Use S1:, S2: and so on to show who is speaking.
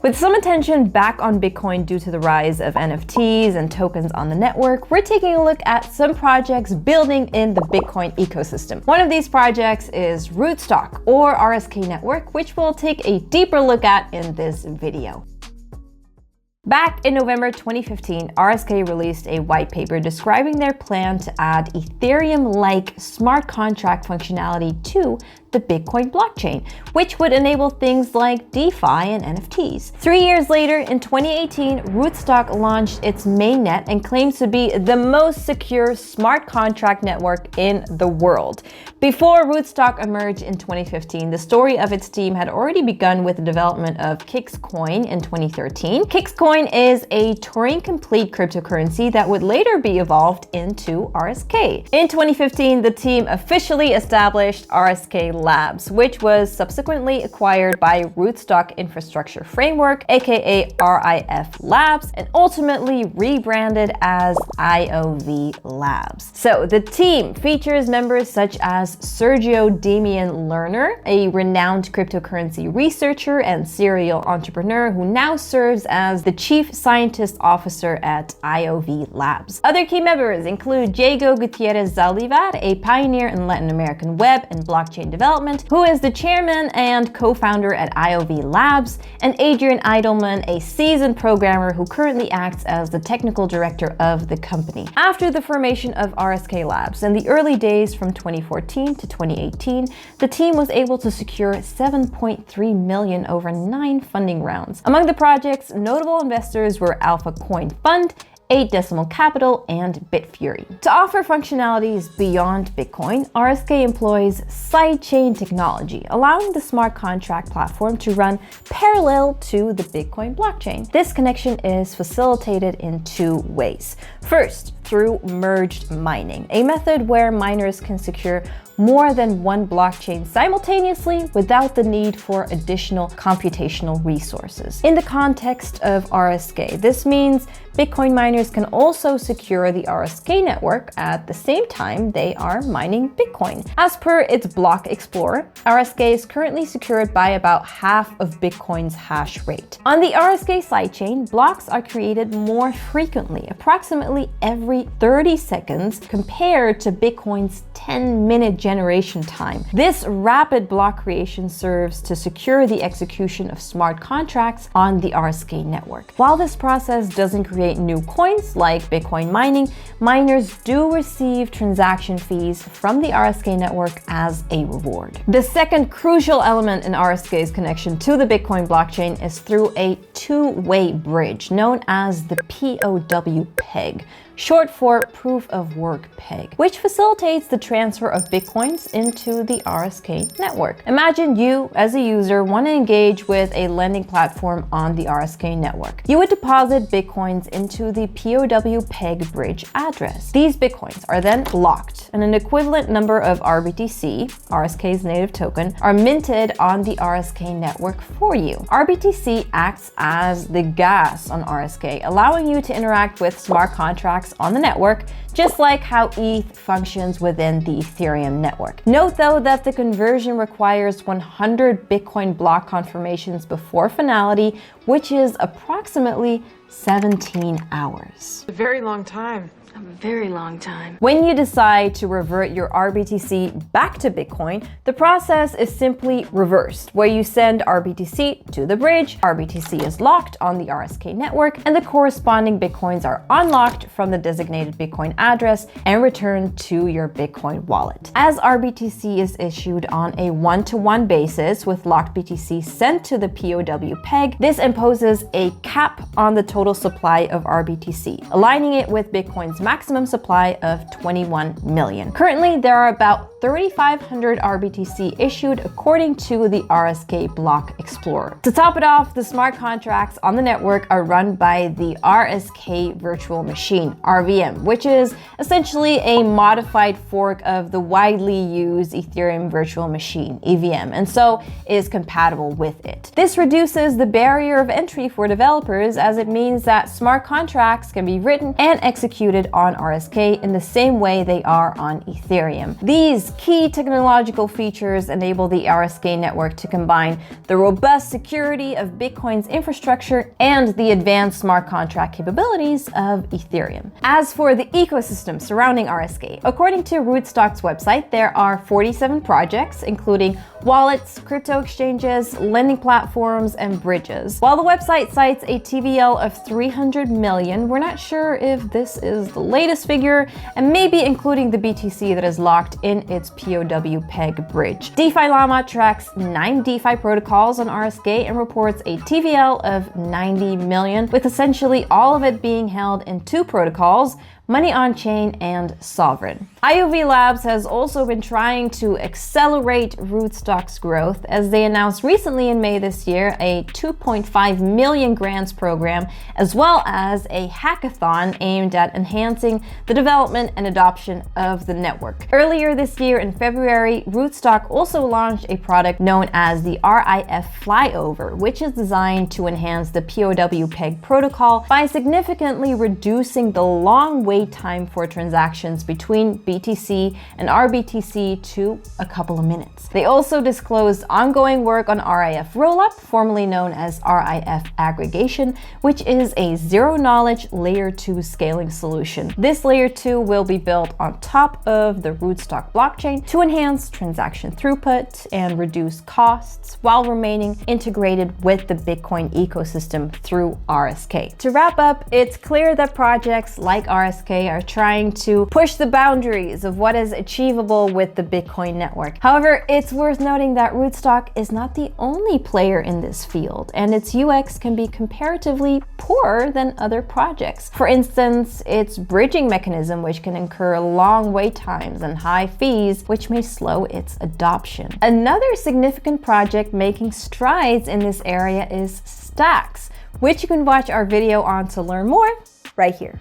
S1: With some attention back on Bitcoin due to the rise of NFTs and tokens on the network, we're taking a look at some projects building in the Bitcoin ecosystem. One of these projects is Rootstock, or RSK Network, which we'll take a deeper look at in this video. Back in November 2015, RSK released a white paper describing their plan to add Ethereum-like smart contract functionality to the Bitcoin blockchain, which would enable things like DeFi and NFTs. 3 years later, in 2018, Rootstock launched its mainnet and claims to be the most secure smart contract network in the world. Before Rootstock emerged in 2015, the story of its team had already begun with the development of Kixcoin in 2013. Kixcoin is a Turing-complete cryptocurrency that would later be evolved into RSK. In 2015, the team officially established RSK Labs, which was subsequently acquired by Rootstock Infrastructure Framework, aka RIF Labs, and ultimately rebranded as IOV Labs. So the team features members such as Sergio Damian Lerner, a renowned cryptocurrency researcher and serial entrepreneur who now serves as the Chief Scientist Officer at IOV Labs. Other key members include Diego Gutierrez Zaldivar, a pioneer in Latin American web and blockchain development, who is the chairman and co-founder at IOV Labs, and Adrian Eidelman, a seasoned programmer who currently acts as the technical director of the company. After the formation of RSK Labs in the early days from 2014 to 2018, the team was able to secure $7.3 million over 9 funding rounds. Among the project's notable investors were Alpha Coin Fund, 8 Decimal Capital, and Bitfury. To offer functionalities beyond Bitcoin, RSK employs sidechain technology, allowing the smart contract platform to run parallel to the Bitcoin blockchain. This connection is facilitated in 2 ways. First, through merged mining, a method where miners can secure more than one blockchain simultaneously without the need for additional computational resources. In the context of RSK, this means Bitcoin miners can also secure the RSK network at the same time they are mining Bitcoin. As per its block explorer, RSK is currently secured by about half of Bitcoin's hash rate. On the RSK sidechain, blocks are created more frequently, approximately every 30 seconds compared to Bitcoin's 10-minute generation time. This rapid block creation serves to secure the execution of smart contracts on the RSK network. While this process doesn't create new coins like Bitcoin mining, miners do receive transaction fees from the RSK network as a reward. The second crucial element in RSK's connection to the Bitcoin blockchain is through a 2-way bridge known as the POW peg, short for Proof of Work peg, which facilitates the transfer of Bitcoins into the RSK network. Imagine you, as a user, want to engage with a lending platform on the RSK network. You would deposit Bitcoins into the POW peg bridge address. These Bitcoins are then locked, and an equivalent number of RBTC, RSK's native token, are minted on the RSK network for you. RBTC acts as the gas on RSK, allowing you to interact with smart contracts on the network, just like how ETH functions within the Ethereum network. Note though that the conversion requires 100 Bitcoin block confirmations before finality, which is approximately 17 hours.
S2: A very long time.
S3: A very long time.
S1: When you decide to revert your RBTC back to Bitcoin, the process is simply reversed, where you send RBTC to the bridge, RBTC is locked on the RSK network, and the corresponding Bitcoins are unlocked from the designated Bitcoin address and returned to your Bitcoin wallet. As RBTC is issued on a 1-to-1 basis with locked BTC sent to the POW peg, this imposes a cap on the total supply of RBTC, aligning it with Bitcoin's maximum supply of 21 million. Currently, there are about 3,500 RBTC issued according to the RSK Block Explorer. To top it off, the smart contracts on the network are run by the RSK Virtual Machine, RVM, which is essentially a modified fork of the widely used Ethereum Virtual Machine, EVM, and so is compatible with it. This reduces the barrier of entry for developers, as it means that smart contracts can be written and executed on RSK in the same way they are on Ethereum. These These key technological features enable the RSK network to combine the robust security of Bitcoin's infrastructure and the advanced smart contract capabilities of Ethereum. As for the ecosystem surrounding RSK, according to Rootstock's website, there are 47 projects, including wallets, crypto exchanges, lending platforms, and bridges. While the website cites a TVL of 300 million, we're not sure if this is the latest figure, and maybe including the BTC that is locked in its POW peg bridge. DeFi Llama tracks 9 DeFi protocols on RSK and reports a TVL of 90 million, with essentially all of it being held in 2 protocols, Money on Chain and Sovereign. IOV Labs has also been trying to accelerate Rootstock's growth, as they announced recently in May this year a 2.5 million grants program, as well as a hackathon aimed at enhancing the development and adoption of the network. Earlier this year in February, Rootstock also launched a product known as the RIF Flyover, which is designed to enhance the POW peg protocol by significantly reducing the long wait time for transactions between BTC and RBTC to a couple of minutes. They also disclosed ongoing work on RIF Rollup, formerly known as RIF Aggregation, which is a zero-knowledge Layer 2 scaling solution. This Layer 2 will be built on top of the Rootstock blockchain to enhance transaction throughput and reduce costs while remaining integrated with the Bitcoin ecosystem through RSK. To wrap up, it's clear that projects like RSK are trying to push the boundaries of what is achievable with the Bitcoin network. However, it's worth noting that Rootstock is not the only player in this field, and its UX can be comparatively poorer than other projects. For instance, its bridging mechanism, which can incur long wait times and high fees, which may slow its adoption. Another significant project making strides in this area is Stacks, which you can watch our video on to learn more right here.